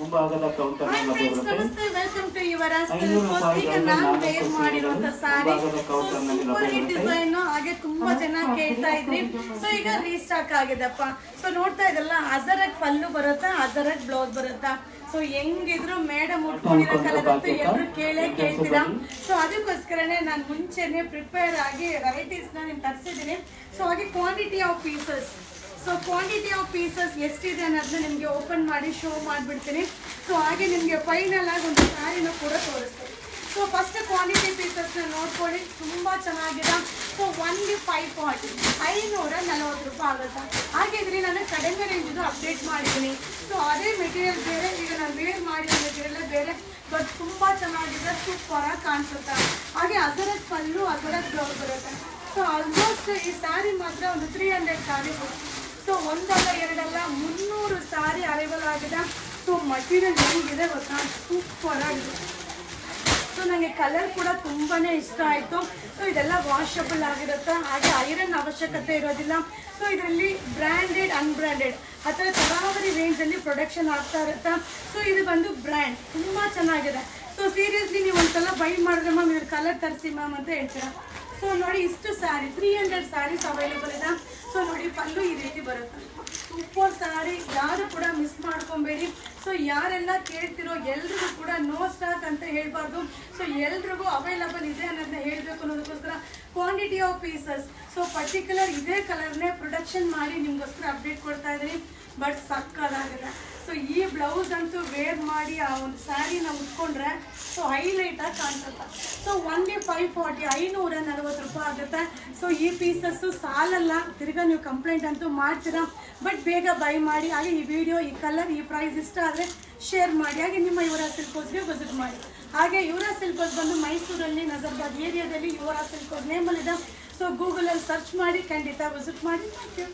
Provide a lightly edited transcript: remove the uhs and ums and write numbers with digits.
ಮುಂಭಾಗದ ಕೌಂಟರ್ ನಮಸ್ತೆ, welcome to your ಈಗ ನಾನು ವೇರ್ ಮಾಡಿರುವಂತ ಸಾರಿ ಸೂಪರ್ ಹಿಟ್ ಡಿಸೈನ್. ಹಾಗೆ ತುಂಬಾ ಜನ ಕೇಳ್ತಾ ಇದ್ರಿ, ಸೊ ಈಗ ರೀಸ್ಟಾಕ್ ಆಗಿದೆಪ್ಪ. ಸೊ ನೋಡ್ತಾ ಇದೆಲ್ಲ ಅಜರಕ್ ಪಲ್ಲು ಬರುತ್ತಾ, ಅಜರಕ್ ಬ್ಲೌಸ್ ಬರುತ್ತಾ. ಸೊ ಹೆಂಗಿದ್ರು ಮೇಡಮ್ ಉಟ್ಕೊಂಡಿರೋ ಕಲರ್ ಅಂತೂ ಎಲ್ಲರೂ ಕೇಳ್ತೀರಾ. ಸೊ ಅದಕ್ಕೋಸ್ಕರನೇ ನಾನು ಮುಂಚೆನೆ ಪ್ರಿಪೇರ್ ಆಗಿ ವೆರೈಟೀಸ್ ನ ನಿಮ್ಗೆ ತರಿಸಿದ್ದೀನಿ. ಸೊ ಹಾಗೆ quantity of pieces, so quantity of pieces ಎಷ್ಟಿದೆ ಅನ್ನೋದನ್ನ ನಿಮಗೆ ಓಪನ್ ಮಾಡಿ ಶೋ ಮಾಡಿಬಿಡ್ತೀನಿ. ಸೊ ಹಾಗೆ ನಿಮಗೆ ಫೈನಲ್ ಆಗಿ ಒಂದು ಸ್ಯಾರಿನ ಕೂಡ ತೋರಿಸ್ತೀನಿ. ಸೊ ಫಸ್ಟ್ ಕ್ವಾಂಟಿಟಿ ಪೀಸಸ್ನ ನೋಡ್ಕೊಳ್ಳಿ, ತುಂಬ ಚೆನ್ನಾಗಿದೆ. ಸೊ ಒನ್ಲಿ 540 540 ರೂಪಾಯಿ ಆಗುತ್ತೆ. ಹಾಗಿದ್ರೆ ನಾನು ಕಡಿಮೆ ರೇಂಜಿದು ಅಪ್ಡೇಟ್ ಮಾಡಿದ್ದೀನಿ. ಸೊ ಅದೇ ಮೆಟೀರಿಯಲ್ ಬೇರೆ, ಈಗ ನಾನು ವೇರ್ ಮಾಡಿರೋ ಮೆಟೀರಿಯಲ್ ಬೇರೆ, ಬಟ್ ತುಂಬ ಚೆನ್ನಾಗಿದೆ, ಸೂಪರಾಗಿ ಕಾಣಿಸುತ್ತೆ. ಹಾಗೆ ಅದರ ಪಲ್ಲು ಅದರ ಬ್ಲೌಸ್ ಬರುತ್ತೆ. ಸೊ ಆಲ್ಮೋಸ್ಟ್ ಈ ಸ್ಯಾರಿ ಮಾತ್ರ ಒಂದು 300 ಸ್ಯಾರಿ. ಸೊ ಒಂದಲ್ಲ ಎರಡಲ್ಲ 300 ಸ್ಯಾರಿ ಅರೈವಲ್ ಆಗಿದೆ. ಸೊ ಮಟೀರಿಯಲ್ ಹೆಂಗಿದೆ ಗೊತ್ತಾ, ಸೂಪರ್ ಆಗಿದೆ. ಸೊ ನನಗೆ ಕಲರ್ ಕೂಡ ತುಂಬಾ ಇಷ್ಟ ಆಯಿತು. ಸೊ ಇದೆಲ್ಲ ವಾಷಬಲ್ ಆಗಿರುತ್ತೆ, ಹಾಗೆ ಐರನ್ ಅವಶ್ಯಕತೆ ಇರೋದಿಲ್ಲ. ಸೊ ಇದರಲ್ಲಿ ಬ್ರ್ಯಾಂಡೆಡ್ ಅನ್ಬ್ರ್ಯಾಂಡೆಡ್ ಆ ಥರ ತರಾವರಿ ರೇಂಜಲ್ಲಿ ಪ್ರೊಡಕ್ಷನ್ ಆಗ್ತಾ ಇರುತ್ತೆ. ಸೊ ಇದು ಬಂದು ಬ್ರ್ಯಾಂಡ್ ತುಂಬ ಚೆನ್ನಾಗಿದೆ. ಸೊ ಸೀರಿಯಸ್ಲಿ ನೀವು ಒಂದ್ಸಲ ಬೈ ಮಾಡಿದ್ರೆ ಮ್ಯಾಮ್ ಇವ್ರ ಕಲರ್ ತರಿಸಿ ಮ್ಯಾಮ್ ಅಂತ ಹೇಳ್ತೀರಾ. ಸೊ ನೋಡಿ ಇಷ್ಟು ಸ್ಯಾರಿ 300 ಸ್ಯಾರೀಸ್ ಅವೈಲೇಬಲ್ ಇದೆ. ಸೊ ನೋಡಿ ಪಲ್ಲು ಈ ರೀತಿ ಬರುತ್ತೆ, ಸೂಪರ್ ಸ್ಯಾರಿ, ಯಾರು ಕೂಡ ಮಿಸ್ ಮಾಡ್ಕೊಬೇಡಿ. ಸೊ ಯಾರೆಲ್ಲ ಕೇಳ್ತಿರೋ ಎಲ್ರಿಗೂ ಕೂಡ ನೋ ಸ್ಟಾಕ್ ಅಂತ ಹೇಳ್ಬಾರ್ದು. ಸೊ ಎಲ್ರಿಗೂ ಅವೈಲಬಲ್ ಇದೆ ಅನ್ನೋದನ್ನ ಹೇಳಬೇಕು ಅನ್ನೋದಕ್ಕೋಸ್ಕರ quantity of pieces. So particular ಇದೇ ಕಲರ್ನೇ ಪ್ರೊಡಕ್ಷನ್ ಮಾಡಿ ನಿಮಗೋಸ್ಕರ ಅಪ್ಡೇಟ್ ಕೊಡ್ತಾ ಇದ್ದೀನಿ. ಬಟ್ ಸಕ್ಕದಾಗಿದೆ. ಸೊ ಈ ಬ್ಲೌಸ್ ಅಂತೂ ವೇರ್ ಮಾಡಿ ಆ ಒಂದು ಸ್ಯಾರಿನ ಉಟ್ಕೊಂಡ್ರೆ ಸೊ ಹೈಲೈಟಾಗಿ ಕಾಣಿಸುತ್ತೆ. ಸೊ ಒನ್ಲಿ 540 540 ರೂಪಾಯಿ ಆಗುತ್ತೆ. ಸೊ ಈ ಪೀಸಸ್ಸು ಸಾಲಲ್ಲ, ತಿರ್ಗಾ ನೀವು ಕಂಪ್ಲೇಂಟ್ ಅಂತೂ ಮಾಡ್ತೀರಾ. ಬಟ್ ಬೇಗ ಬೈ ಮಾಡಿ. ಹಾಗೆ ಈ ವಿಡಿಯೋ, ಈ ಕಲರ್, ಈ ಪ್ರೈಸ್ ಇಷ್ಟ ಆದರೆ ಶೇರ್ ಮಾಡಿ. ಹಾಗೆ ನಿಮ್ಮ ಯುವರಾಜ್ ಸಿಲ್ಕ್ ಹೌಸ್ಗೆ ವಿಸಿಟ್ ಮಾಡಿ. ಹಾಗೆ ಯುವರಾಜ್ ಸಿಲ್ಕ್ ಹೌಸ್ ಬಂದು ಮೈಸೂರಲ್ಲಿ ನಜರ್ಬಾದ್ ಏರಿಯಾದಲ್ಲಿ ಯುವರಾಜ್ ಸಿಲ್ಕ್ ಹೌಸ್ ನೇಮಲ್ಲಿದೆ. ಸೊ ಗೂಗಲಲ್ಲಿ ಸರ್ಚ್ ಮಾಡಿ, ಖಂಡಿತ ವಿಸಿಟ್ ಮಾಡಿ. Thank you.